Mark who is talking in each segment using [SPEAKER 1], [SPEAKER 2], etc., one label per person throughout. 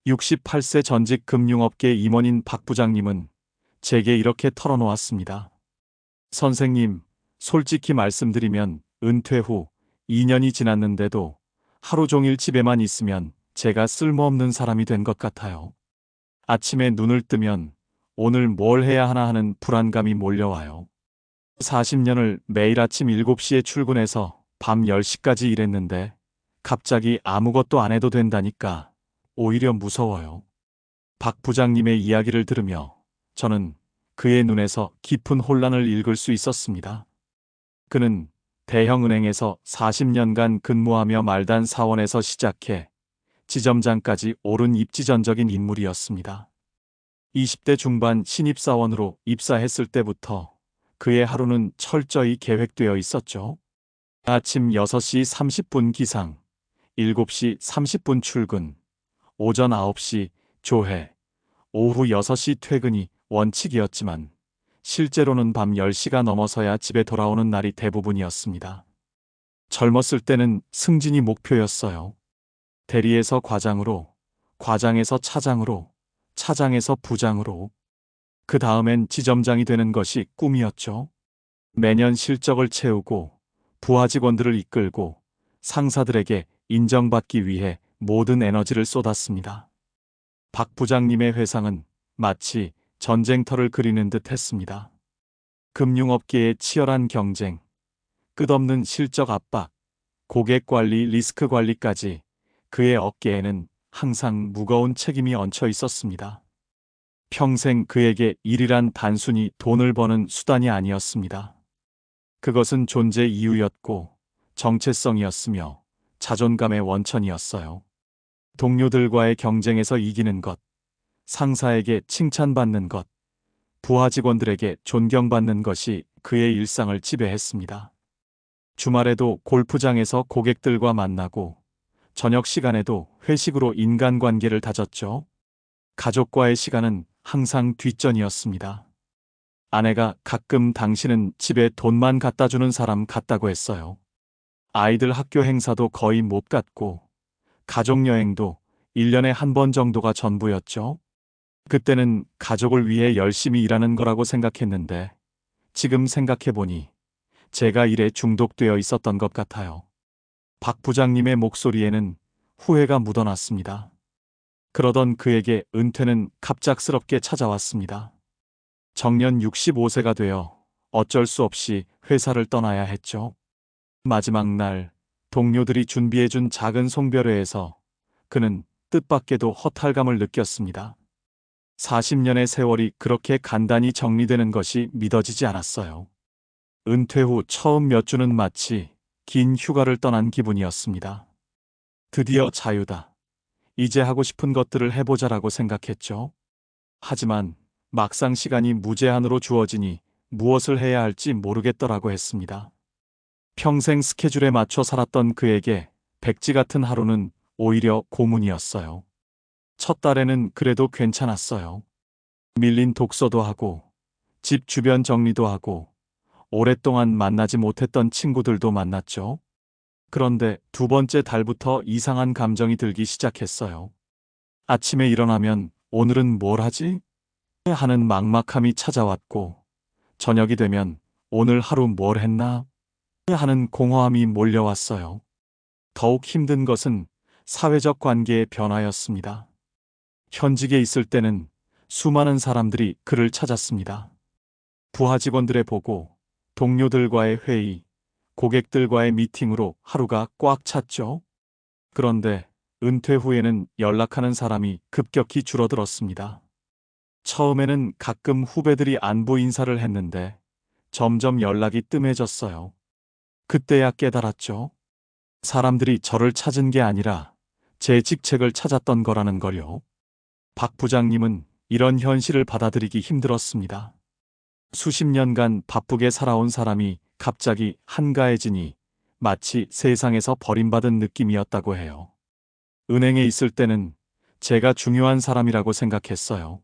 [SPEAKER 1] 68세 전직 금융업계 임원인 박 부장님은 제게 이렇게 털어놓았습니다. 선생님, 솔직히 말씀드리면 은퇴 후 2년이 지났는데도 하루 종일 집에만 있으면 제가 쓸모없는 사람이 된 것 같아요. 아침에 눈을 뜨면 오늘 뭘 해야 하나 하는 불안감이 몰려와요. 40년을 매일 아침 7시에 출근해서 밤 10시까지 일했는데 갑자기 아무것도 안 해도 된다니까 오히려 무서워요. 박 부장님의 이야기를 들으며 저는 그의 눈에서 깊은 혼란을 읽을 수 있었습니다. 그는 대형은행에서 40년간 근무하며 말단 사원에서 시작해 지점장까지 오른 입지전적인 인물이었습니다. 20대 중반 신입사원으로 입사했을 때부터 그의 하루는 철저히 계획되어 있었죠. 아침 6시 30분 기상, 7시 30분 출근, 오전 9시 조회, 오후 6시 퇴근이 원칙이었지만 실제로는 밤 10시가 넘어서야 집에 돌아오는 날이 대부분이었습니다. 젊었을 때는 승진이 목표였어요. 대리에서 과장으로, 과장에서 차장으로, 차장에서 부장으로, 그 다음엔 지점장이 되는 것이 꿈이었죠. 매년 실적을 채우고 부하 직원들을 이끌고 상사들에게 인정받기 위해 모든 에너지를 쏟았습니다. 박 부장님의 회상은 마치 전쟁터를 그리는 듯 했습니다. 금융업계의 치열한 경쟁, 끝없는 실적 압박, 고객 관리, 리스크 관리까지 그의 어깨에는 항상 무거운 책임이 얹혀 있었습니다. 평생 그에게 일이란 단순히 돈을 버는 수단이 아니었습니다. 그것은 존재 이유였고 정체성이었으며 자존감의 원천이었어요. 동료들과의 경쟁에서 이기는 것, 상사에게 칭찬받는 것, 부하 직원들에게 존경받는 것이 그의 일상을 지배했습니다. 주말에도 골프장에서 고객들과 만나고 저녁 시간에도 회식으로 인간관계를 다졌죠. 가족과의 시간은 항상 뒷전이었습니다. 아내가 가끔 당신은 집에 돈만 갖다 주는 사람 같다고 했어요. 아이들 학교 행사도 거의 못 갔고 가족여행도 1년에 한 번 정도가 전부였죠. 그때는 가족을 위해 열심히 일하는 거라고 생각했는데 지금 생각해보니 제가 일에 중독되어 있었던 것 같아요. 박 부장님의 목소리에는 후회가 묻어났습니다. 그러던 그에게 은퇴는 갑작스럽게 찾아왔습니다. 정년 65세가 되어 어쩔 수 없이 회사를 떠나야 했죠. 마지막 날 동료들이 준비해준 작은 송별회에서 그는 뜻밖에도 허탈감을 느꼈습니다. 40년의 세월이 그렇게 간단히 정리되는 것이 믿어지지 않았어요. 은퇴 후 처음 몇 주는 마치 긴 휴가를 떠난 기분이었습니다. 드디어 자유다. 이제 하고 싶은 것들을 해보자라고 생각했죠. 하지만 막상 시간이 무제한으로 주어지니 무엇을 해야 할지 모르겠더라고 했습니다. 평생 스케줄에 맞춰 살았던 그에게 백지 같은 하루는 오히려 고문이었어요. 첫 달에는 그래도 괜찮았어요. 밀린 독서도 하고 집 주변 정리도 하고 오랫동안 만나지 못했던 친구들도 만났죠. 그런데 두 번째 달부터 이상한 감정이 들기 시작했어요. 아침에 일어나면 오늘은 뭘 하지? 하는 막막함이 찾아왔고 저녁이 되면 오늘 하루 뭘 했나? 하는 공허함이 몰려왔어요. 더욱 힘든 것은 사회적 관계의 변화였습니다. 현직에 있을 때는 수많은 사람들이 그를 찾았습니다. 부하 직원들의 보고, 동료들과의 회의, 고객들과의 미팅으로 하루가 꽉 찼죠. 그런데 은퇴 후에는 연락하는 사람이 급격히 줄어들었습니다. 처음에는 가끔 후배들이 안부 인사를 했는데 점점 연락이 뜸해졌어요. 그때야 깨달았죠. 사람들이 저를 찾은 게 아니라 제 직책을 찾았던 거라는 걸요. 박 부장님은 이런 현실을 받아들이기 힘들었습니다. 수십 년간 바쁘게 살아온 사람이 갑자기 한가해지니 마치 세상에서 버림받은 느낌이었다고 해요. 은행에 있을 때는 제가 중요한 사람이라고 생각했어요.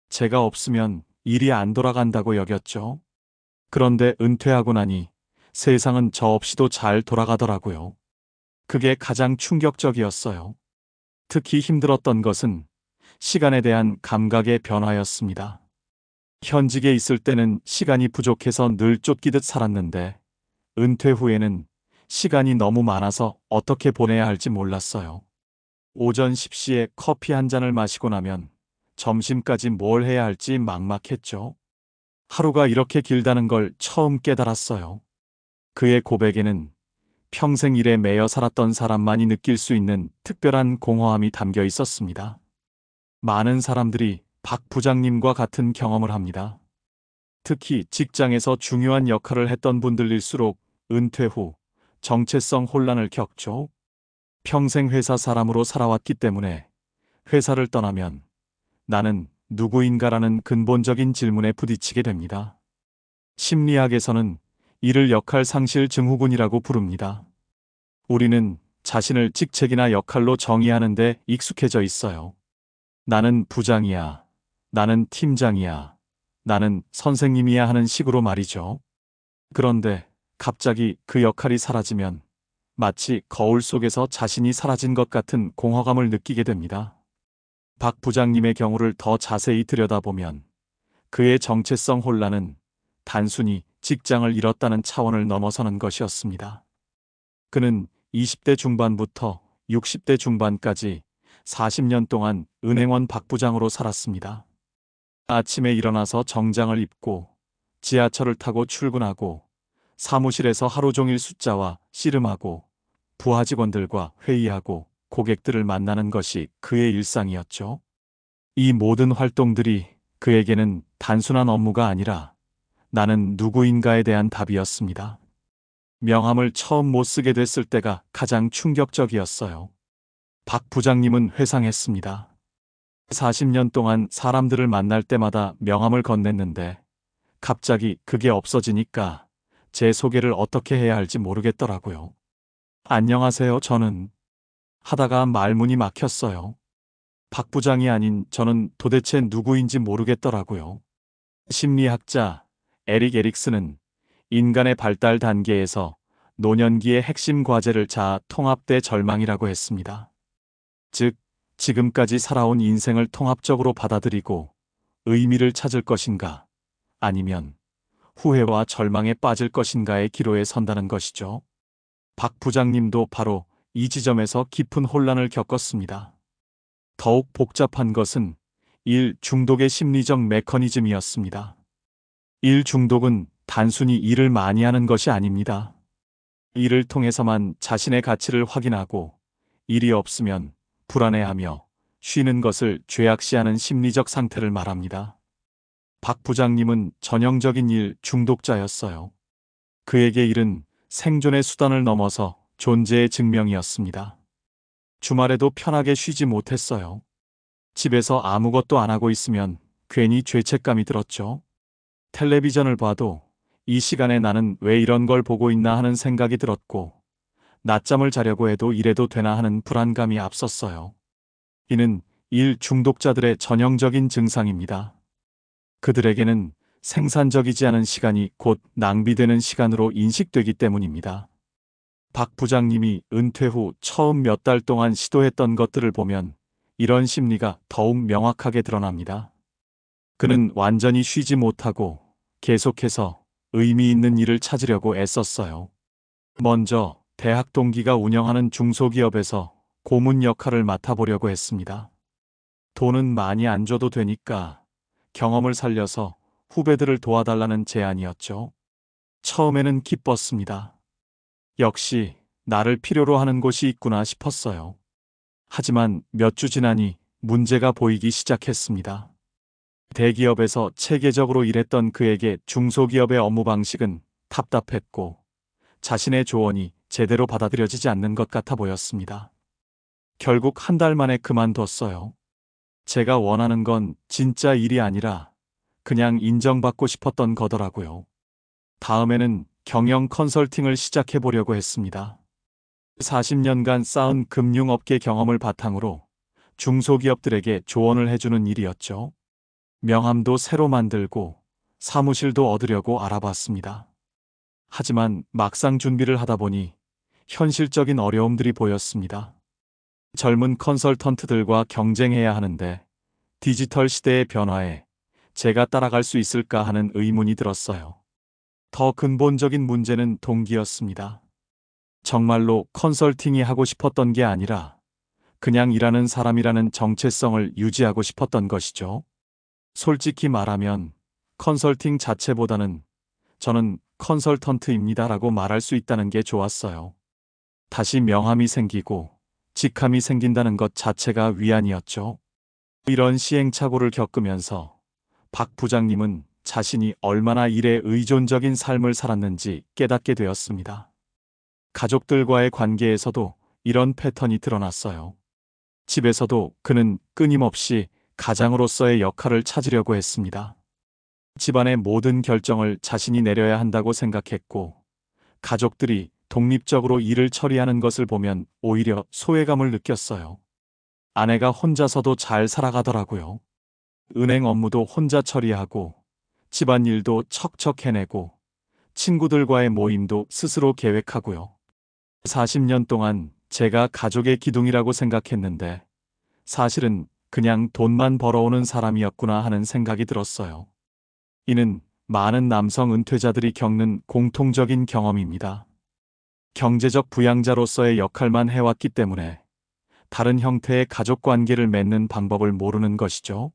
[SPEAKER 1] 제가 없으면 일이 안 돌아간다고 여겼죠. 그런데 은퇴하고 나니 세상은 저 없이도 잘 돌아가더라고요. 그게 가장 충격적이었어요. 특히 힘들었던 것은 시간에 대한 감각의 변화였습니다. 현직에 있을 때는 시간이 부족해서 늘 쫓기듯 살았는데 은퇴 후에는 시간이 너무 많아서 어떻게 보내야 할지 몰랐어요. 오전 10시에 커피 한 잔을 마시고 나면 점심까지 뭘 해야 할지 막막했죠. 하루가 이렇게 길다는 걸 처음 깨달았어요. 그의 고백에는 평생 일에 매여 살았던 사람만이 느낄 수 있는 특별한 공허함이 담겨 있었습니다. 많은 사람들이 박 부장님과 같은 경험을 합니다. 특히 직장에서 중요한 역할을 했던 분들일수록 은퇴 후 정체성 혼란을 겪죠. 평생 회사 사람으로 살아왔기 때문에 회사를 떠나면 나는 누구인가라는 근본적인 질문에 부딪히게 됩니다. 심리학에서는 이를 역할 상실 증후군이라고 부릅니다. 우리는 자신을 직책이나 역할로 정의하는 데 익숙해져 있어요. 나는 부장이야. 나는 팀장이야. 나는 선생님이야 하는 식으로 말이죠. 그런데 갑자기 그 역할이 사라지면 마치 거울 속에서 자신이 사라진 것 같은 공허감을 느끼게 됩니다. 박 부장님의 경우를 더 자세히 들여다보면 그의 정체성 혼란은 단순히 직장을 잃었다는 차원을 넘어서는 것이었습니다. 그는 20대 중반부터 60대 중반까지 40년 동안 은행원 박 부장으로 살았습니다. 아침에 일어나서 정장을 입고 지하철을 타고 출근하고 사무실에서 하루 종일 숫자와 씨름하고 부하 직원들과 회의하고 고객들을 만나는 것이 그의 일상이었죠. 이 모든 활동들이 그에게는 단순한 업무가 아니라 나는 누구인가에 대한 답이었습니다. 명함을 처음 못 쓰게 됐을 때가 가장 충격적이었어요. 박 부장님은 회상했습니다. 40년 동안 사람들을 만날 때마다 명함을 건넸는데 갑자기 그게 없어지니까 제 소개를 어떻게 해야 할지 모르겠더라고요. 안녕하세요, 저는 하다가 말문이 막혔어요. 박 부장이 아닌 저는 도대체 누구인지 모르겠더라고요. 심리학자 에릭 에릭슨은 인간의 발달 단계에서 노년기의 핵심 과제를 자아 통합대 절망이라고 했습니다. 즉, 지금까지 살아온 인생을 통합적으로 받아들이고 의미를 찾을 것인가, 아니면 후회와 절망에 빠질 것인가의 기로에 선다는 것이죠. 박 부장님도 바로 이 지점에서 깊은 혼란을 겪었습니다. 더욱 복잡한 것은 일 중독의 심리적 메커니즘이었습니다. 일 중독은 단순히 일을 많이 하는 것이 아닙니다. 일을 통해서만 자신의 가치를 확인하고 일이 없으면 불안해하며 쉬는 것을 죄악시하는 심리적 상태를 말합니다. 박 부장님은 전형적인 일 중독자였어요. 그에게 일은 생존의 수단을 넘어서 존재의 증명이었습니다. 주말에도 편하게 쉬지 못했어요. 집에서 아무것도 안 하고 있으면 괜히 죄책감이 들었죠. 텔레비전을 봐도 이 시간에 나는 왜 이런 걸 보고 있나 하는 생각이 들었고, 낮잠을 자려고 해도 이래도 되나 하는 불안감이 앞섰어요. 이는 일 중독자들의 전형적인 증상입니다. 그들에게는 생산적이지 않은 시간이 곧 낭비되는 시간으로 인식되기 때문입니다. 박 부장님이 은퇴 후 처음 몇 달 동안 시도했던 것들을 보면 이런 심리가 더욱 명확하게 드러납니다. 그는 완전히 쉬지 못하고 계속해서 의미 있는 일을 찾으려고 애썼어요. 먼저 대학 동기가 운영하는 중소기업에서 고문 역할을 맡아보려고 했습니다. 돈은 많이 안 줘도 되니까 경험을 살려서 후배들을 도와달라는 제안이었죠. 처음에는 기뻤습니다. 역시 나를 필요로 하는 곳이 있구나 싶었어요. 하지만 몇 주 지나니 문제가 보이기 시작했습니다. 대기업에서 체계적으로 일했던 그에게 중소기업의 업무 방식은 답답했고 자신의 조언이 제대로 받아들여지지 않는 것 같아 보였습니다. 결국 한 달 만에 그만뒀어요. 제가 원하는 건 진짜 일이 아니라 그냥 인정받고 싶었던 거더라고요. 다음에는 경영 컨설팅을 시작해 보려고 했습니다. 40년간 쌓은 금융업계 경험을 바탕으로 중소기업들에게 조언을 해주는 일이었죠. 명함도 새로 만들고 사무실도 얻으려고 알아봤습니다. 하지만 막상 준비를 하다 보니 현실적인 어려움들이 보였습니다. 젊은 컨설턴트들과 경쟁해야 하는데 디지털 시대의 변화에 제가 따라갈 수 있을까 하는 의문이 들었어요. 더 근본적인 문제는 동기였습니다. 정말로 컨설팅이 하고 싶었던 게 아니라 그냥 일하는 사람이라는 정체성을 유지하고 싶었던 것이죠. 솔직히 말하면 컨설팅 자체보다는 저는 컨설턴트입니다라고 말할 수 있다는 게 좋았어요. 다시 명함이 생기고 직함이 생긴다는 것 자체가 위안이었죠. 이런 시행착오를 겪으면서 박 부장님은 자신이 얼마나 일에 의존적인 삶을 살았는지 깨닫게 되었습니다. 가족들과의 관계에서도 이런 패턴이 드러났어요. 집에서도 그는 끊임없이 가장으로서의 역할을 찾으려고 했습니다. 집안의 모든 결정을 자신이 내려야 한다고 생각했고, 가족들이 독립적으로 일을 처리하는 것을 보면 오히려 소외감을 느꼈어요. 아내가 혼자서도 잘 살아가더라고요. 은행 업무도 혼자 처리하고, 집안일도 척척 해내고, 친구들과의 모임도 스스로 계획하고요. 40년 동안 제가 가족의 기둥이라고 생각했는데, 사실은 그냥 돈만 벌어오는 사람이었구나 하는 생각이 들었어요. 이는 많은 남성 은퇴자들이 겪는 공통적인 경험입니다. 경제적 부양자로서의 역할만 해왔기 때문에 다른 형태의 가족 관계를 맺는 방법을 모르는 것이죠.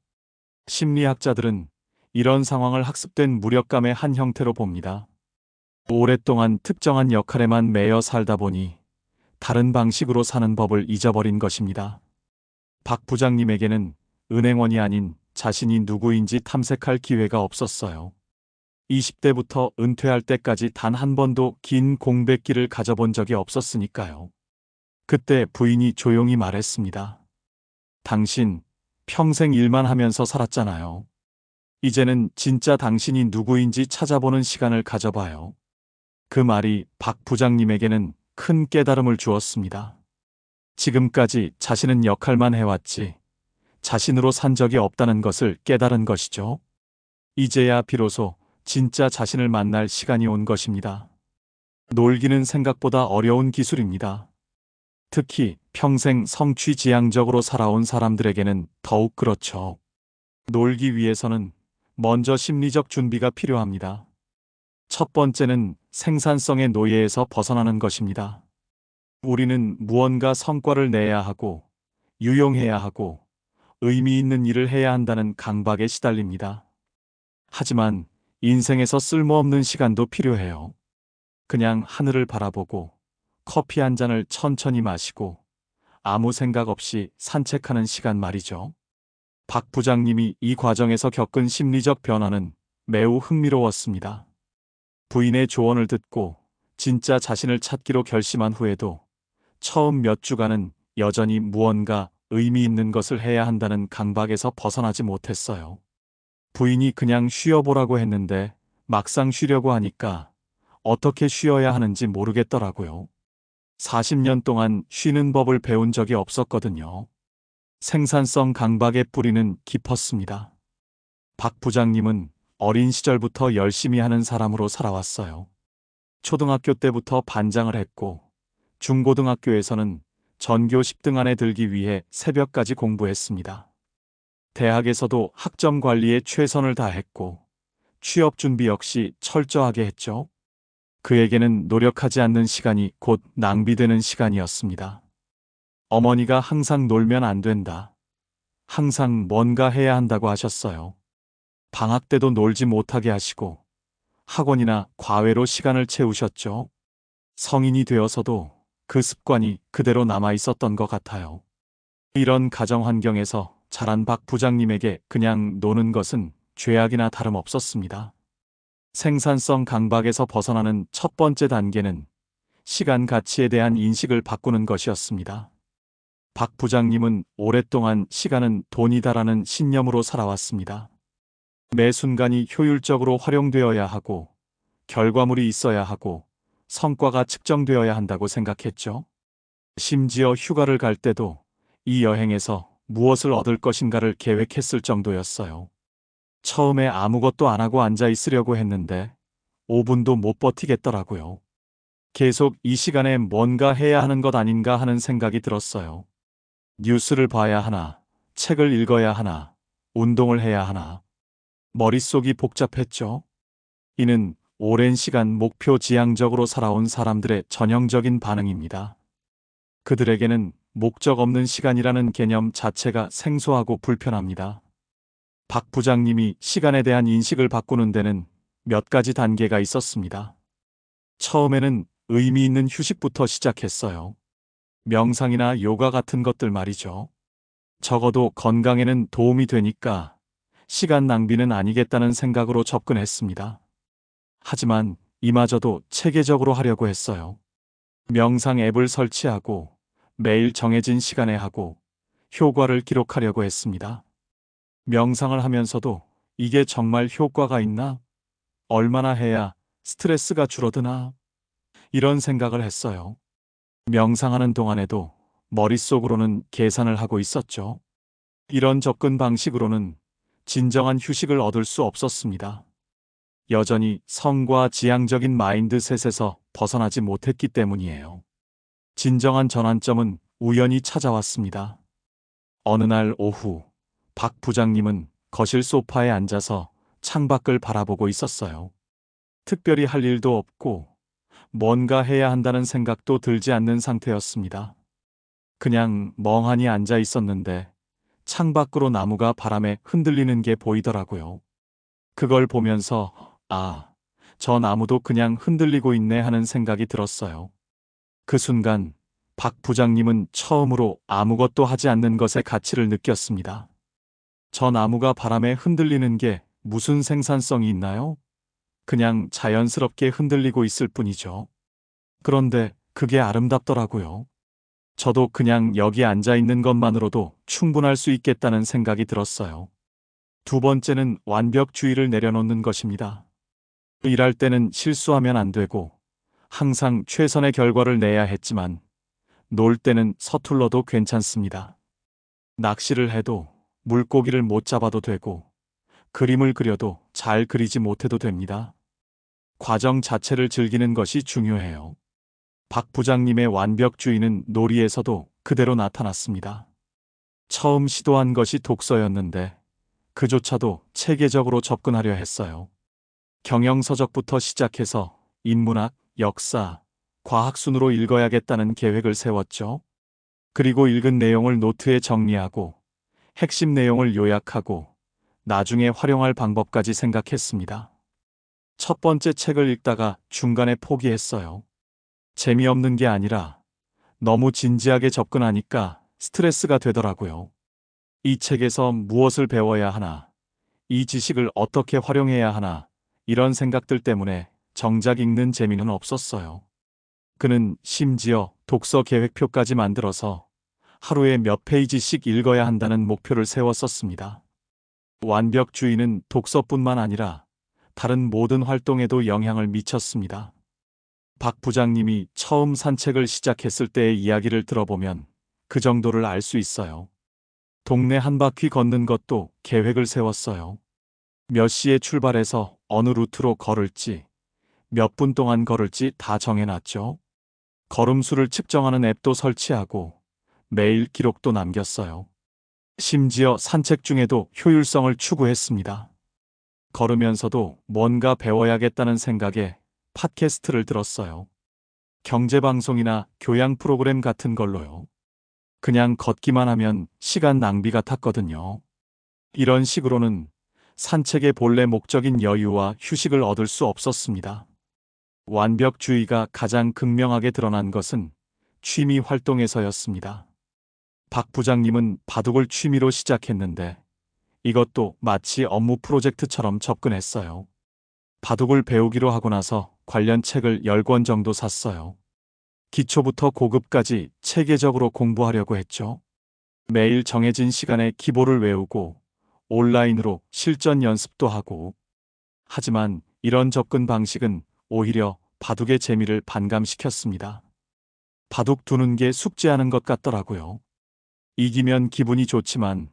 [SPEAKER 1] 심리학자들은 이런 상황을 학습된 무력감의 한 형태로 봅니다. 오랫동안 특정한 역할에만 매여 살다 보니 다른 방식으로 사는 법을 잊어버린 것입니다. 박 부장님에게는 은행원이 아닌 자신이 누구인지 탐색할 기회가 없었어요. 20대부터 은퇴할 때까지 단 한 번도 긴 공백기를 가져본 적이 없었으니까요. 그때 부인이 조용히 말했습니다. 당신 평생 일만 하면서 살았잖아요. 이제는 진짜 당신이 누구인지 찾아보는 시간을 가져봐요. 그 말이 박 부장님에게는 큰 깨달음을 주었습니다. 지금까지 자신은 역할만 해왔지 자신으로 산 적이 없다는 것을 깨달은 것이죠. 이제야 비로소 진짜 자신을 만날 시간이 온 것입니다. 놀기는 생각보다 어려운 기술입니다. 특히 평생 성취지향적으로 살아온 사람들에게는 더욱 그렇죠. 놀기 위해서는 먼저 심리적 준비가 필요합니다. 첫 번째는 생산성의 노예에서 벗어나는 것입니다. 우리는 무언가 성과를 내야 하고, 유용해야 하고, 의미 있는 일을 해야 한다는 강박에 시달립니다. 하지만 인생에서 쓸모없는 시간도 필요해요. 그냥 하늘을 바라보고 커피 한 잔을 천천히 마시고 아무 생각 없이 산책하는 시간 말이죠. 박 부장님이 이 과정에서 겪은 심리적 변화는 매우 흥미로웠습니다. 부인의 조언을 듣고 진짜 자신을 찾기로 결심한 후에도 처음 몇 주간은 여전히 무언가 의미 있는 것을 해야 한다는 강박에서 벗어나지 못했어요. 부인이 그냥 쉬어보라고 했는데 막상 쉬려고 하니까 어떻게 쉬어야 하는지 모르겠더라고요. 40년 동안 쉬는 법을 배운 적이 없었거든요. 생산성 강박의 뿌리는 깊었습니다. 박 부장님은 어린 시절부터 열심히 하는 사람으로 살아왔어요. 초등학교 때부터 반장을 했고, 중고등학교에서는 전교 10등 안에 들기 위해 새벽까지 공부했습니다. 대학에서도 학점 관리에 최선을 다했고, 취업 준비 역시 철저하게 했죠. 그에게는 노력하지 않는 시간이 곧 낭비되는 시간이었습니다. 어머니가 항상 놀면 안 된다. 항상 뭔가 해야 한다고 하셨어요. 방학 때도 놀지 못하게 하시고 학원이나 과외로 시간을 채우셨죠. 성인이 되어서도 그 습관이 그대로 남아 있었던 것 같아요. 이런 가정 환경에서 자란 박 부장님에게 그냥 노는 것은 죄악이나 다름없었습니다. 생산성 강박에서 벗어나는 첫 번째 단계는 시간 가치에 대한 인식을 바꾸는 것이었습니다. 박 부장님은 오랫동안 시간은 돈이다라는 신념으로 살아왔습니다. 매 순간이 효율적으로 활용되어야 하고, 결과물이 있어야 하고, 성과가 측정되어야 한다고 생각했죠. 심지어 휴가를 갈 때도 이 여행에서 무엇을 얻을 것인가를 계획했을 정도였어요. 처음에 아무것도 안 하고 앉아 있으려고 했는데 5분도 못 버티겠더라고요. 계속 이 시간에 뭔가 해야 하는 것 아닌가 하는 생각이 들었어요. 뉴스를 봐야 하나, 책을 읽어야 하나, 운동을 해야 하나. 머릿속이 복잡했죠. 이는 오랜 시간 목표 지향적으로 살아온 사람들의 전형적인 반응입니다. 그들에게는 목적 없는 시간이라는 개념 자체가 생소하고 불편합니다. 박 부장님이 시간에 대한 인식을 바꾸는 데는 몇 가지 단계가 있었습니다. 처음에는 의미 있는 휴식부터 시작했어요. 명상이나 요가 같은 것들 말이죠. 적어도 건강에는 도움이 되니까 시간 낭비는 아니겠다는 생각으로 접근했습니다. 하지만 이마저도 체계적으로 하려고 했어요. 명상 앱을 설치하고 매일 정해진 시간에 하고 효과를 기록하려고 했습니다. 명상을 하면서도 이게 정말 효과가 있나? 얼마나 해야 스트레스가 줄어드나? 이런 생각을 했어요. 명상하는 동안에도 머릿속으로는 계산을 하고 있었죠. 이런 접근 방식으로는 진정한 휴식을 얻을 수 없었습니다. 여전히 성과 지향적인 마인드셋에서 벗어나지 못했기 때문이에요. 진정한 전환점은 우연히 찾아왔습니다. 어느 날 오후, 박 부장님은 거실 소파에 앉아서 창밖을 바라보고 있었어요. 특별히 할 일도 없고 뭔가 해야 한다는 생각도 들지 않는 상태였습니다. 그냥 멍하니 앉아 있었는데 창밖으로 나무가 바람에 흔들리는 게 보이더라고요. 그걸 보면서 저 나무도 그냥 흔들리고 있네 하는 생각이 들었어요. 그 순간 박 부장님은 처음으로 아무것도 하지 않는 것의 가치를 느꼈습니다. 저 나무가 바람에 흔들리는 게 무슨 생산성이 있나요? 그냥 자연스럽게 흔들리고 있을 뿐이죠. 그런데 그게 아름답더라고요. 저도 그냥 여기 앉아 있는 것만으로도 충분할 수 있겠다는 생각이 들었어요. 두 번째는 완벽주의를 내려놓는 것입니다. 일할 때는 실수하면 안 되고 항상 최선의 결과를 내야 했지만 놀 때는 서툴러도 괜찮습니다. 낚시를 해도 물고기를 못 잡아도 되고 그림을 그려도 잘 그리지 못해도 됩니다. 과정 자체를 즐기는 것이 중요해요. 박 부장님의 완벽주의는 놀이에서도 그대로 나타났습니다. 처음 시도한 것이 독서였는데 그조차도 체계적으로 접근하려 했어요. 경영서적부터 시작해서 인문학, 역사, 과학 순으로 읽어야겠다는 계획을 세웠죠. 그리고 읽은 내용을 노트에 정리하고 핵심 내용을 요약하고 나중에 활용할 방법까지 생각했습니다. 첫 번째 책을 읽다가 중간에 포기했어요. 재미없는 게 아니라 너무 진지하게 접근하니까 스트레스가 되더라고요. 이 책에서 무엇을 배워야 하나, 이 지식을 어떻게 활용해야 하나, 이런 생각들 때문에 정작 읽는 재미는 없었어요. 그는 심지어 독서 계획표까지 만들어서 하루에 몇 페이지씩 읽어야 한다는 목표를 세웠었습니다. 완벽주의는 독서뿐만 아니라 다른 모든 활동에도 영향을 미쳤습니다. 박 부장님이 처음 산책을 시작했을 때의 이야기를 들어보면 그 정도를 알 수 있어요. 동네 한 바퀴 걷는 것도 계획을 세웠어요. 몇 시에 출발해서 어느 루트로 걸을지, 몇 분 동안 걸을지 다 정해놨죠. 걸음수를 측정하는 앱도 설치하고 매일 기록도 남겼어요. 심지어 산책 중에도 효율성을 추구했습니다. 걸으면서도 뭔가 배워야겠다는 생각에 팟캐스트를 들었어요. 경제방송이나 교양 프로그램 같은 걸로요. 그냥 걷기만 하면 시간 낭비 같았거든요. 이런 식으로는 산책의 본래 목적인 여유와 휴식을 얻을 수 없었습니다. 완벽주의가 가장 극명하게 드러난 것은 취미 활동에서였습니다. 박 부장님은 바둑을 취미로 시작했는데 이것도 마치 업무 프로젝트처럼 접근했어요. 바둑을 배우기로 하고 나서 관련 책을 10권 정도 샀어요. 기초부터 고급까지 체계적으로 공부하려고 했죠. 매일 정해진 시간에 기보를 외우고 온라인으로 실전 연습도 하고. 하지만 이런 접근 방식은 오히려 바둑의 재미를 반감시켰습니다. 바둑 두는 게 숙제하는 것 같더라고요. 이기면 기분이 좋지만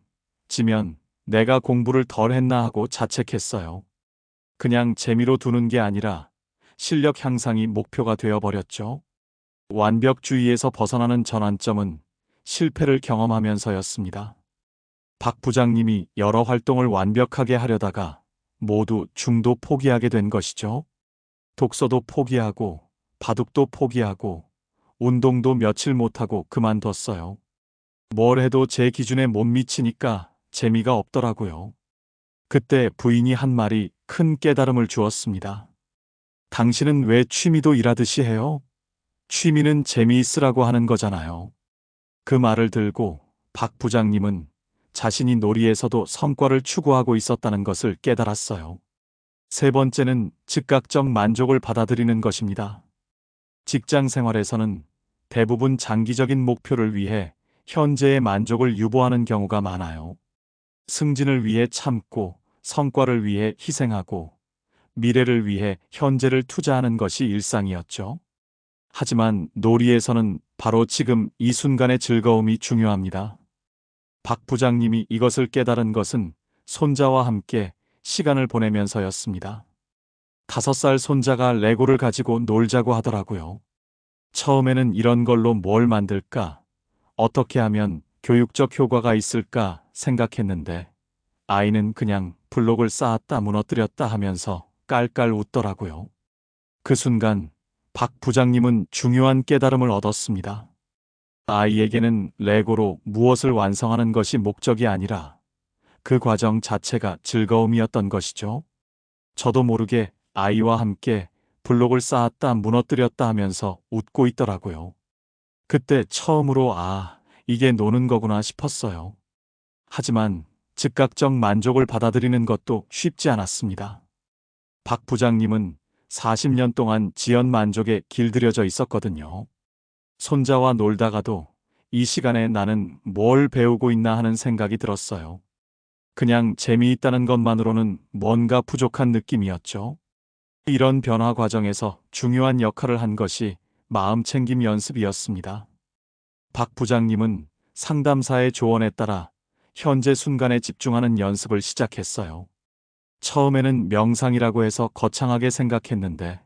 [SPEAKER 1] 지면 내가 공부를 덜 했나 하고 자책했어요. 그냥 재미로 두는 게 아니라 실력 향상이 목표가 되어버렸죠. 완벽주의에서 벗어나는 전환점은 실패를 경험하면서였습니다. 박 부장님이 여러 활동을 완벽하게 하려다가 모두 중도 포기하게 된 것이죠. 독서도 포기하고, 바둑도 포기하고, 운동도 며칠 못하고 그만뒀어요. 뭘 해도 제 기준에 못 미치니까 재미가 없더라고요. 그때 부인이 한 말이 큰 깨달음을 주었습니다. 당신은 왜 취미도 일하듯이 해요? 취미는 재미있으라고 하는 거잖아요. 그 말을 들고 박 부장님은 자신이 놀이에서도 성과를 추구하고 있었다는 것을 깨달았어요. 세 번째는 즉각적 만족을 받아들이는 것입니다. 직장 생활에서는 대부분 장기적인 목표를 위해 현재의 만족을 유보하는 경우가 많아요. 승진을 위해 참고, 성과를 위해 희생하고, 미래를 위해 현재를 투자하는 것이 일상이었죠. 하지만 놀이에서는 바로 지금 이 순간의 즐거움이 중요합니다. 박 부장님이 이것을 깨달은 것은 손자와 함께 시간을 보내면서였습니다. 5살 손자가 레고를 가지고 놀자고 하더라고요. 처음에는 이런 걸로 뭘 만들까? 어떻게 하면 교육적 효과가 있을까 생각했는데 아이는 그냥 블록을 쌓았다 무너뜨렸다 하면서 깔깔 웃더라고요. 그 순간 박 부장님은 중요한 깨달음을 얻었습니다. 아이에게는 레고로 무엇을 완성하는 것이 목적이 아니라 그 과정 자체가 즐거움이었던 것이죠. 저도 모르게 아이와 함께 블록을 쌓았다 무너뜨렸다 하면서 웃고 있더라고요. 그때 처음으로 이게 노는 거구나 싶었어요. 하지만 즉각적 만족을 받아들이는 것도 쉽지 않았습니다. 박 부장님은 40년 동안 지연 만족에 길들여져 있었거든요. 손자와 놀다가도 이 시간에 나는 뭘 배우고 있나 하는 생각이 들었어요. 그냥 재미있다는 것만으로는 뭔가 부족한 느낌이었죠. 이런 변화 과정에서 중요한 역할을 한 것이 마음챙김 연습이었습니다. 박 부장님은 상담사의 조언에 따라 현재 순간에 집중하는 연습을 시작했어요. 처음에는 명상이라고 해서 거창하게 생각했는데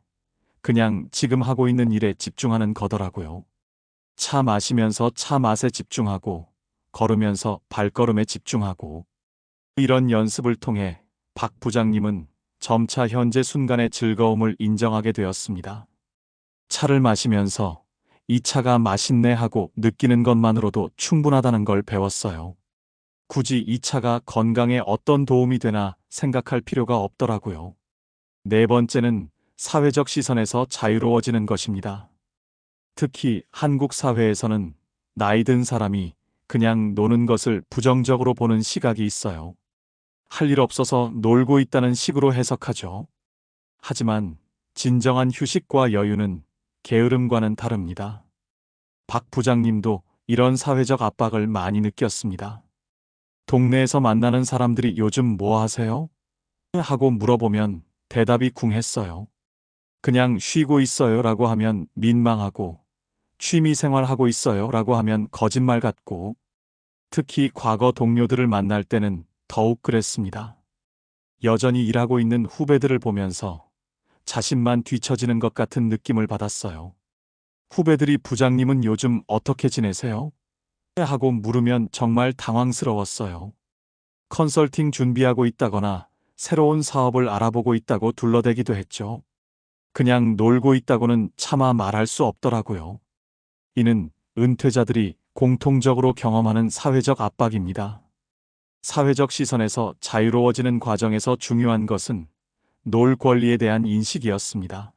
[SPEAKER 1] 그냥 지금 하고 있는 일에 집중하는 거더라고요. 차 마시면서 차 맛에 집중하고 걸으면서 발걸음에 집중하고 이런 연습을 통해 박 부장님은 점차 현재 순간의 즐거움을 인정하게 되었습니다. 차를 마시면서 이 차가 맛있네 하고 느끼는 것만으로도 충분하다는 걸 배웠어요. 굳이 이 차가 건강에 어떤 도움이 되나 생각할 필요가 없더라고요. 네 번째는 사회적 시선에서 자유로워지는 것입니다. 특히 한국 사회에서는 나이 든 사람이 그냥 노는 것을 부정적으로 보는 시각이 있어요. 할 일 없어서 놀고 있다는 식으로 해석하죠. 하지만 진정한 휴식과 여유는 게으름과는 다릅니다. 박 부장님도 이런 사회적 압박을 많이 느꼈습니다. 동네에서 만나는 사람들이 요즘 뭐 하세요? 하고 물어보면 대답이 궁했어요. 그냥 쉬고 있어요 라고 하면 민망하고 취미 생활하고 있어요 라고 하면 거짓말 같고 특히 과거 동료들을 만날 때는 더욱 그랬습니다. 여전히 일하고 있는 후배들을 보면서 자신만 뒤처지는 것 같은 느낌을 받았어요. 후배들이 부장님은 요즘 어떻게 지내세요? 하고 물으면 정말 당황스러웠어요. 컨설팅 준비하고 있다거나 새로운 사업을 알아보고 있다고 둘러대기도 했죠. 그냥 놀고 있다고는 차마 말할 수 없더라고요. 이는 은퇴자들이 공통적으로 경험하는 사회적 압박입니다. 사회적 시선에서 자유로워지는 과정에서 중요한 것은 놀 권리에 대한 인식이었습니다.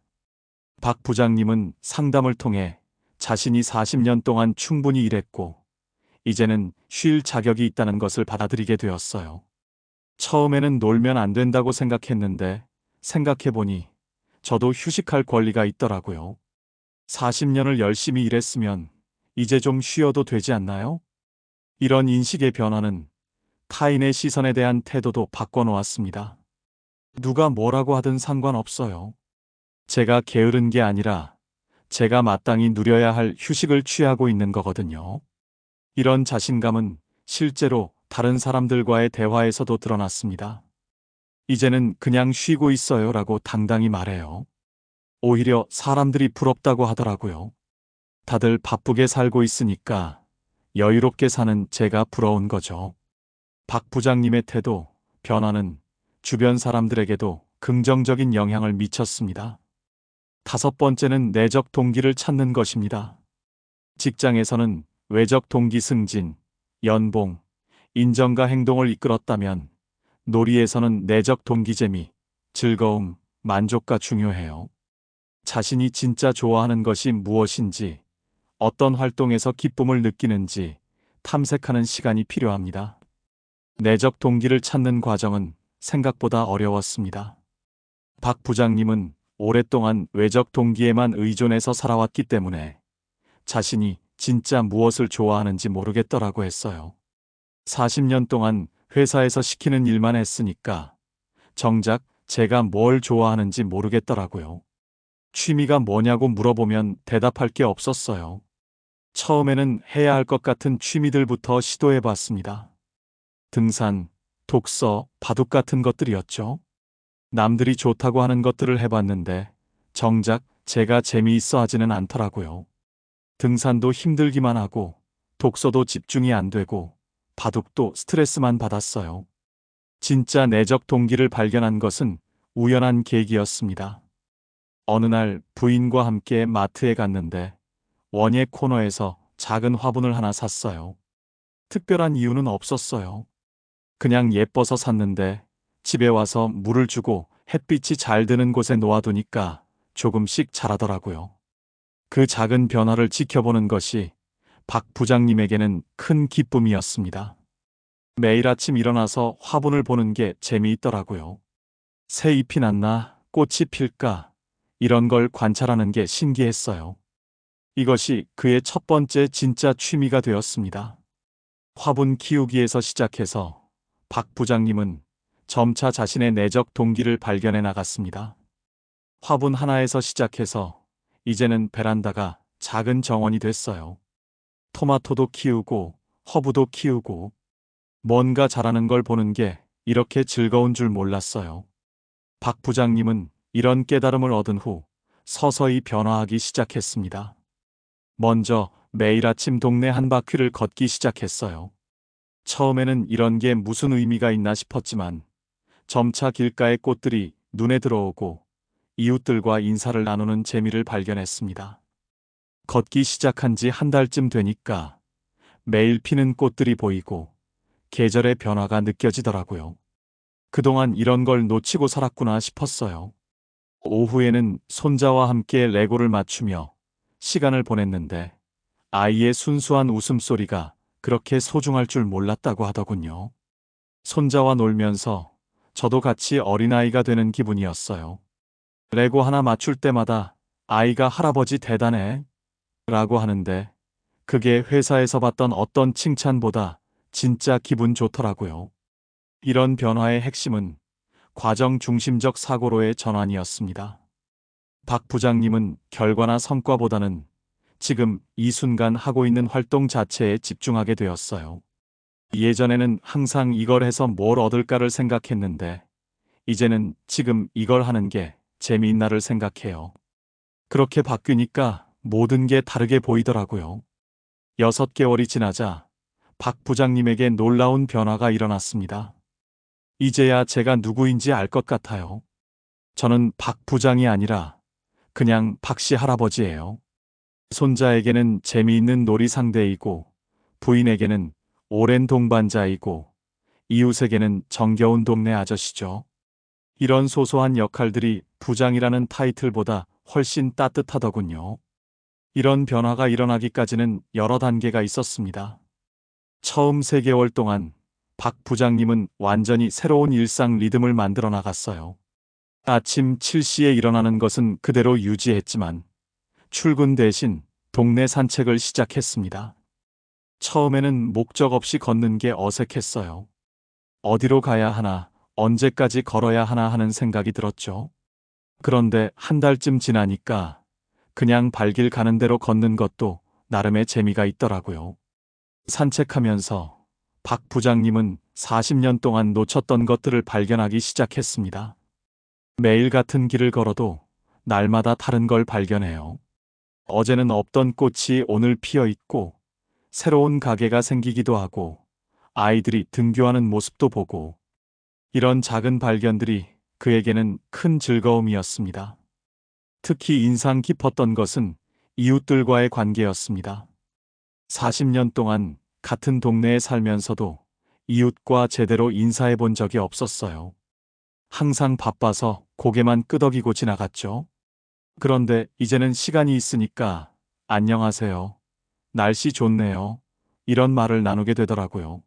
[SPEAKER 1] 박 부장님은 상담을 통해 자신이 40년 동안 충분히 일했고 이제는 쉴 자격이 있다는 것을 받아들이게 되었어요. 처음에는 놀면 안 된다고 생각했는데 생각해보니 저도 휴식할 권리가 있더라고요. 40년을 열심히 일했으면 이제 좀 쉬어도 되지 않나요? 이런 인식의 변화는 타인의 시선에 대한 태도도 바꿔놓았습니다. 누가 뭐라고 하든 상관없어요. 제가 게으른 게 아니라 제가 마땅히 누려야 할 휴식을 취하고 있는 거거든요. 이런 자신감은 실제로 다른 사람들과의 대화에서도 드러났습니다. 이제는 그냥 쉬고 있어요 라고 당당히 말해요. 오히려 사람들이 부럽다고 하더라고요. 다들 바쁘게 살고 있으니까 여유롭게 사는 제가 부러운 거죠. 박 부장님의 태도, 변화는 주변 사람들에게도 긍정적인 영향을 미쳤습니다. 다섯 번째는 내적 동기를 찾는 것입니다. 직장에서는 외적 동기 승진, 연봉, 인정과 행동을 이끌었다면 놀이에서는 내적 동기 재미, 즐거움, 만족가 중요해요. 자신이 진짜 좋아하는 것이 무엇인지, 어떤 활동에서 기쁨을 느끼는지 탐색하는 시간이 필요합니다. 내적 동기를 찾는 과정은 생각보다 어려웠습니다. 박 부장님은 오랫동안 외적 동기에만 의존해서 살아왔기 때문에 자신이 진짜 무엇을 좋아하는지 모르겠더라고 했어요. 40년 동안 회사에서 시키는 일만 했으니까 정작 제가 뭘 좋아하는지 모르겠더라고요. 취미가 뭐냐고 물어보면 대답할 게 없었어요. 처음에는 해야 할 것 같은 취미들부터 시도해 봤습니다. 등산, 독서, 바둑 같은 것들이었죠. 남들이 좋다고 하는 것들을 해봤는데 정작 제가 재미있어 하지는 않더라고요. 등산도 힘들기만 하고 독서도 집중이 안 되고 바둑도 스트레스만 받았어요. 진짜 내적 동기를 발견한 것은 우연한 계기였습니다. 어느 날 부인과 함께 마트에 갔는데 원예 코너에서 작은 화분을 하나 샀어요. 특별한 이유는 없었어요. 그냥 예뻐서 샀는데 집에 와서 물을 주고 햇빛이 잘 드는 곳에 놓아두니까 조금씩 자라더라고요. 그 작은 변화를 지켜보는 것이 박 부장님에게는 큰 기쁨이었습니다. 매일 아침 일어나서 화분을 보는 게 재미있더라고요. 새 잎이 났나, 꽃이 필까, 이런 걸 관찰하는 게 신기했어요. 이것이 그의 첫 번째 진짜 취미가 되었습니다. 화분 키우기에서 시작해서 박 부장님은 점차 자신의 내적 동기를 발견해 나갔습니다. 화분 하나에서 시작해서 이제는 베란다가 작은 정원이 됐어요. 토마토도 키우고 허브도 키우고 뭔가 자라는 걸 보는 게 이렇게 즐거운 줄 몰랐어요. 박 부장님은 이런 깨달음을 얻은 후 서서히 변화하기 시작했습니다. 먼저 매일 아침 동네 한 바퀴를 걷기 시작했어요. 처음에는 이런 게 무슨 의미가 있나 싶었지만 점차 길가의 꽃들이 눈에 들어오고 이웃들과 인사를 나누는 재미를 발견했습니다. 걷기 시작한 지 한 달쯤 되니까 매일 피는 꽃들이 보이고 계절의 변화가 느껴지더라고요. 그동안 이런 걸 놓치고 살았구나 싶었어요. 오후에는 손자와 함께 레고를 맞추며 시간을 보냈는데 아이의 순수한 웃음소리가 그렇게 소중할 줄 몰랐다고 하더군요. 손자와 놀면서 저도 같이 어린아이가 되는 기분이었어요. 레고 하나 맞출 때마다 아이가 할아버지 대단해 라고 하는데 그게 회사에서 받던 어떤 칭찬보다 진짜 기분 좋더라고요. 이런 변화의 핵심은 과정 중심적 사고로의 전환이었습니다. 박 부장님은 결과나 성과보다는 지금 이 순간 하고 있는 활동 자체에 집중하게 되었어요. 예전에는 항상 이걸 해서 뭘 얻을까를 생각했는데 이제는 지금 이걸 하는 게 재미있나를 생각해요. 그렇게 바뀌니까 모든 게 다르게 보이더라고요. 6개월이 지나자 박 부장님에게 놀라운 변화가 일어났습니다. 이제야 제가 누구인지 알 것 같아요. 저는 박 부장이 아니라 그냥 박씨 할아버지예요. 손자에게는 재미있는 놀이 상대이고 부인에게는 오랜 동반자이고 이웃에게는 정겨운 동네 아저씨죠. 이런 소소한 역할들이 부장이라는 타이틀보다 훨씬 따뜻하더군요. 이런 변화가 일어나기까지는 여러 단계가 있었습니다. 처음 3개월 동안 박 부장님은 완전히 새로운 일상 리듬을 만들어 나갔어요. 아침 7시에 일어나는 것은 그대로 유지했지만 출근 대신 동네 산책을 시작했습니다. 처음에는 목적 없이 걷는 게 어색했어요. 어디로 가야 하나, 언제까지 걸어야 하나 하는 생각이 들었죠. 그런데 한 달쯤 지나니까 그냥 발길 가는 대로 걷는 것도 나름의 재미가 있더라고요. 산책하면서 박 부장님은 40년 동안 놓쳤던 것들을 발견하기 시작했습니다. 매일 같은 길을 걸어도 날마다 다른 걸 발견해요. 어제는 없던 꽃이 오늘 피어 있고 새로운 가게가 생기기도 하고 아이들이 등교하는 모습도 보고 이런 작은 발견들이 그에게는 큰 즐거움이었습니다. 특히 인상 깊었던 것은 이웃들과의 관계였습니다. 40년 동안 같은 동네에 살면서도 이웃과 제대로 인사해 본 적이 없었어요. 항상 바빠서 고개만 끄덕이고 지나갔죠. 그런데 이제는 시간이 있으니까 안녕하세요. 날씨 좋네요. 이런 말을 나누게 되더라고요.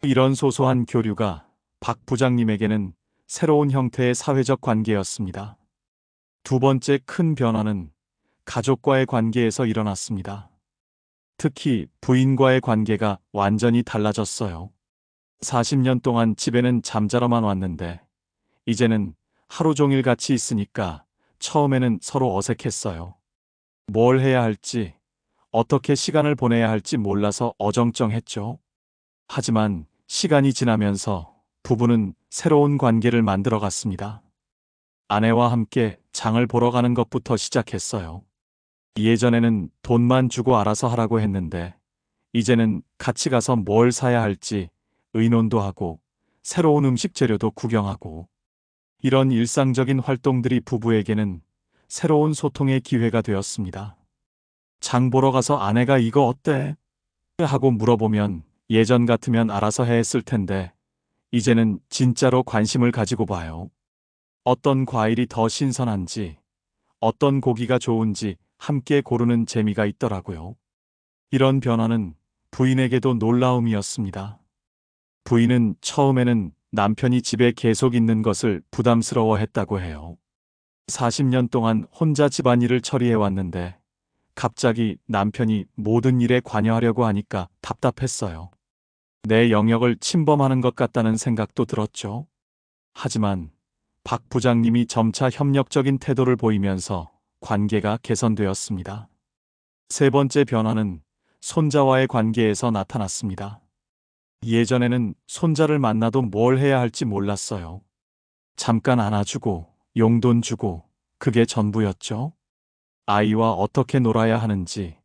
[SPEAKER 1] 이런 소소한 교류가 박 부장님에게는 새로운 형태의 사회적 관계였습니다. 두 번째 큰 변화는 가족과의 관계에서 일어났습니다. 특히 부인과의 관계가 완전히 달라졌어요. 40년 동안 집에는 잠자러만 왔는데 이제는 하루 종일 같이 있으니까 처음에는 서로 어색했어요. 뭘 해야 할지, 어떻게 시간을 보내야 할지 몰라서 어정쩡했죠. 하지만 시간이 지나면서 부부는 새로운 관계를 만들어 갔습니다. 아내와 함께 장을 보러 가는 것부터 시작했어요. 예전에는 돈만 주고 알아서 하라고 했는데 이제는 같이 가서 뭘 사야 할지 의논도 하고 새로운 음식 재료도 구경하고 이런 일상적인 활동들이 부부에게는 새로운 소통의 기회가 되었습니다. 장 보러 가서 아내가 이거 어때? 하고 물어보면 예전 같으면 알아서 했을 텐데 이제는 진짜로 관심을 가지고 봐요. 어떤 과일이 더 신선한지, 어떤 고기가 좋은지 함께 고르는 재미가 있더라고요. 이런 변화는 부인에게도 놀라움이었습니다. 부인은 처음에는 남편이 집에 계속 있는 것을 부담스러워했다고 해요. 40년 동안 혼자 집안일을 처리해왔는데 갑자기 남편이 모든 일에 관여하려고 하니까 답답했어요. 내 영역을 침범하는 것 같다는 생각도 들었죠. 하지만 박 부장님이 점차 협력적인 태도를 보이면서 관계가 개선되었습니다. 세 번째 변화는 손자와의 관계에서 나타났습니다. 예전에는 손자를 만나도 뭘 해야 할지 몰랐어요. 잠깐 안아주고 용돈 주고 그게 전부였죠. 아이와 어떻게 놀아야 하는지,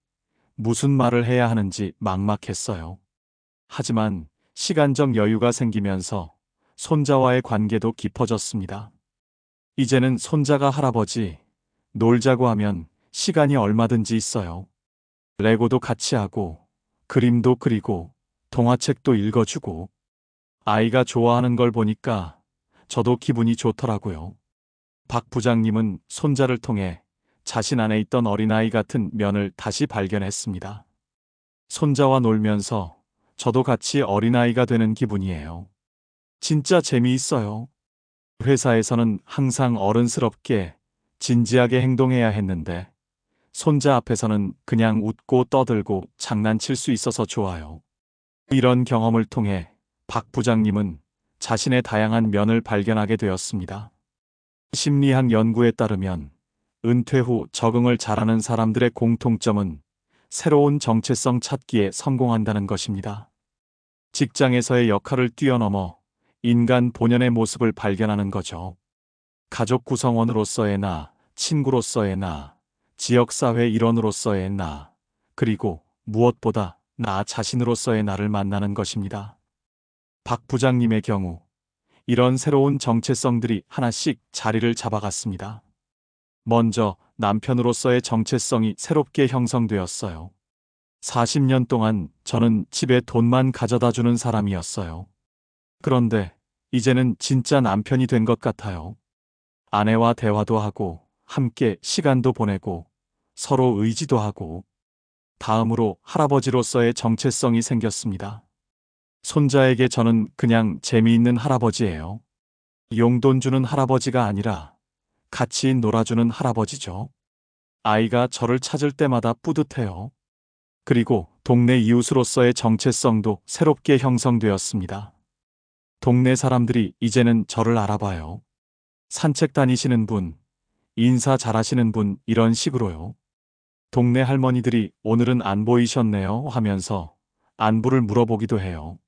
[SPEAKER 1] 무슨 말을 해야 하는지 막막했어요. 하지만 시간적 여유가 생기면서 손자와의 관계도 깊어졌습니다. 이제는 손자가 할아버지, 놀자고 하면 시간이 얼마든지 있어요. 레고도 같이 하고, 그림도 그리고, 동화책도 읽어주고, 아이가 좋아하는 걸 보니까 저도 기분이 좋더라고요. 박 부장님은 손자를 통해 자신 안에 있던 어린아이 같은 면을 다시 발견했습니다. 손자와 놀면서 저도 같이 어린아이가 되는 기분이에요. 진짜 재미있어요. 회사에서는 항상 어른스럽게 진지하게 행동해야 했는데 손자 앞에서는 그냥 웃고 떠들고 장난칠 수 있어서 좋아요. 이런 경험을 통해 박 부장님은 자신의 다양한 면을 발견하게 되었습니다. 심리학 연구에 따르면 은퇴 후 적응을 잘하는 사람들의 공통점은 새로운 정체성 찾기에 성공한다는 것입니다. 직장에서의 역할을 뛰어넘어 인간 본연의 모습을 발견하는 거죠. 가족 구성원으로서의 나, 친구로서의 나, 지역사회 일원으로서의 나, 그리고 무엇보다 나 자신으로서의 나를 만나는 것입니다. 박 부장님의 경우 이런 새로운 정체성들이 하나씩 자리를 잡아갔습니다. 먼저 남편으로서의 정체성이 새롭게 형성되었어요. 40년 동안 저는 집에 돈만 가져다 주는 사람이었어요. 그런데 이제는 진짜 남편이 된 것 같아요. 아내와 대화도 하고 함께 시간도 보내고 서로 의지도 하고 다음으로 할아버지로서의 정체성이 생겼습니다. 손자에게 저는 그냥 재미있는 할아버지예요. 용돈 주는 할아버지가 아니라 같이 놀아주는 할아버지죠. 아이가 저를 찾을 때마다 뿌듯해요. 그리고 동네 이웃으로서의 정체성도 새롭게 형성되었습니다. 동네 사람들이 이제는 저를 알아봐요. 산책 다니시는 분, 인사 잘하시는 분 이런 식으로요. 동네 할머니들이 오늘은 안 보이셨네요 하면서 안부를 물어보기도 해요.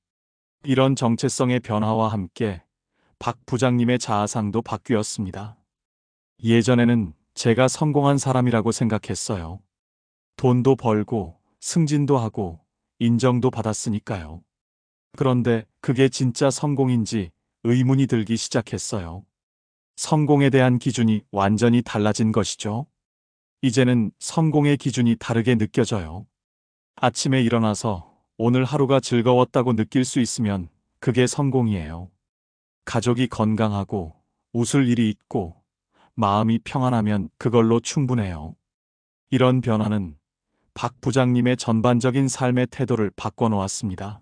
[SPEAKER 1] 이런 정체성의 변화와 함께 박 부장님의 자아상도 바뀌었습니다. 예전에는 제가 성공한 사람이라고 생각했어요. 돈도 벌고 승진도 하고 인정도 받았으니까요. 그런데 그게 진짜 성공인지 의문이 들기 시작했어요. 성공에 대한 기준이 완전히 달라진 것이죠. 이제는 성공의 기준이 다르게 느껴져요. 아침에 일어나서 오늘 하루가 즐거웠다고 느낄 수 있으면 그게 성공이에요. 가족이 건강하고 웃을 일이 있고 마음이 평안하면 그걸로 충분해요. 이런 변화는 박 부장님의 전반적인 삶의 태도를 바꿔놓았습니다.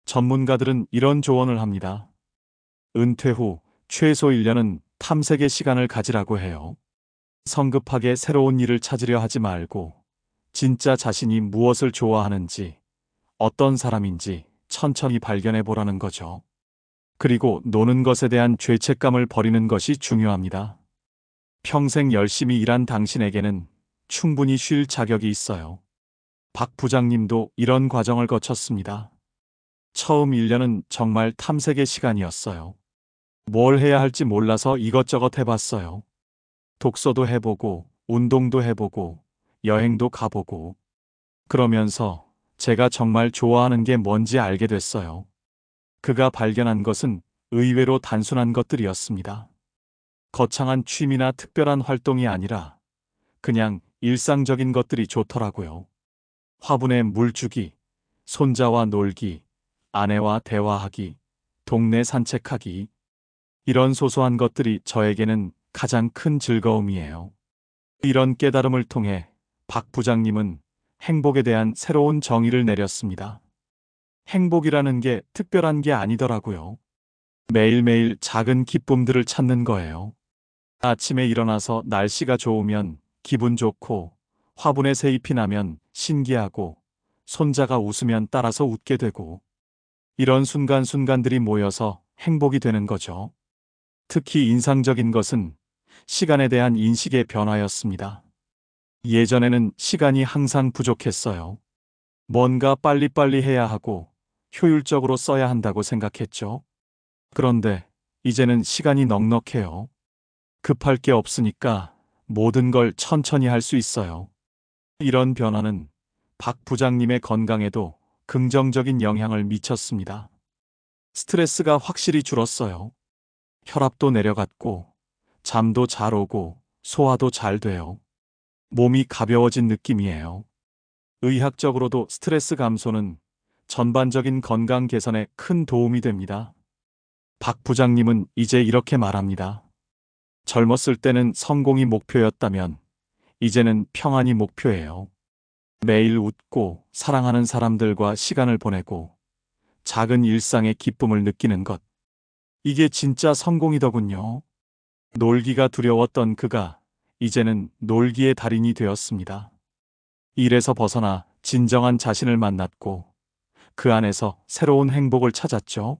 [SPEAKER 1] 전문가들은 이런 조언을 합니다. 은퇴 후 최소 1년은 탐색의 시간을 가지라고 해요. 성급하게 새로운 일을 찾으려 하지 말고 진짜 자신이 무엇을 좋아하는지, 어떤 사람인지 천천히 발견해 보라는 거죠. 그리고 노는 것에 대한 죄책감을 버리는 것이 중요합니다. 평생 열심히 일한 당신에게는 충분히 쉴 자격이 있어요. 박 부장님도 이런 과정을 거쳤습니다. 처음 1년은 정말 탐색의 시간이었어요. 뭘 해야 할지 몰라서 이것저것 해봤어요. 독서도 해보고, 운동도 해보고, 여행도 가보고. 그러면서 제가 정말 좋아하는 게 뭔지 알게 됐어요. 그가 발견한 것은 의외로 단순한 것들이었습니다. 거창한 취미나 특별한 활동이 아니라 그냥 일상적인 것들이 좋더라고요. 화분에 물 주기, 손자와 놀기, 아내와 대화하기, 동네 산책하기. 이런 소소한 것들이 저에게는 가장 큰 즐거움이에요. 이런 깨달음을 통해 박 부장님은 행복에 대한 새로운 정의를 내렸습니다. 행복이라는 게 특별한 게 아니더라고요. 매일매일 작은 기쁨들을 찾는 거예요. 아침에 일어나서 날씨가 좋으면 기분 좋고, 화분에 새잎이 나면 신기하고, 손자가 웃으면 따라서 웃게 되고, 이런 순간순간들이 모여서 행복이 되는 거죠. 특히 인상적인 것은 시간에 대한 인식의 변화였습니다. 예전에는 시간이 항상 부족했어요. 뭔가 빨리빨리 해야 하고 효율적으로 써야 한다고 생각했죠. 그런데 이제는 시간이 넉넉해요. 급할 게 없으니까 모든 걸 천천히 할 수 있어요. 이런 변화는 박 부장님의 건강에도 긍정적인 영향을 미쳤습니다. 스트레스가 확실히 줄었어요. 혈압도 내려갔고, 잠도 잘 오고, 소화도 잘 돼요. 몸이 가벼워진 느낌이에요. 의학적으로도 스트레스 감소는 전반적인 건강 개선에 큰 도움이 됩니다. 박 부장님은 이제 이렇게 말합니다. 젊었을 때는 성공이 목표였다면, 이제는 평안이 목표예요. 매일 웃고 사랑하는 사람들과 시간을 보내고, 작은 일상의 기쁨을 느끼는 것. 이게 진짜 성공이더군요. 놀기가 두려웠던 그가 이제는 놀기의 달인이 되었습니다. 일에서 벗어나 진정한 자신을 만났고 그 안에서 새로운 행복을 찾았죠.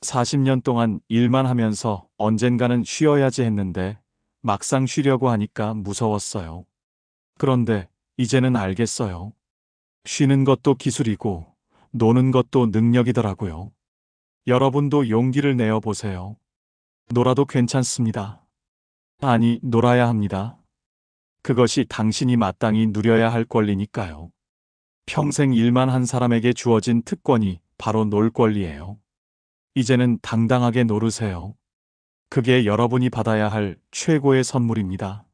[SPEAKER 1] 40년 동안 일만 하면서 언젠가는 쉬어야지 했는데 막상 쉬려고 하니까 무서웠어요. 그런데 이제는 알겠어요. 쉬는 것도 기술이고 노는 것도 능력이더라고요. 여러분도 용기를 내어 보세요. 놀아도 괜찮습니다. 아니, 놀아야 합니다. 그것이 당신이 마땅히 누려야 할 권리니까요. 평생 일만 한 사람에게 주어진 특권이 바로 놀 권리예요. 이제는 당당하게 노르세요. 그게 여러분이 받아야 할 최고의 선물입니다.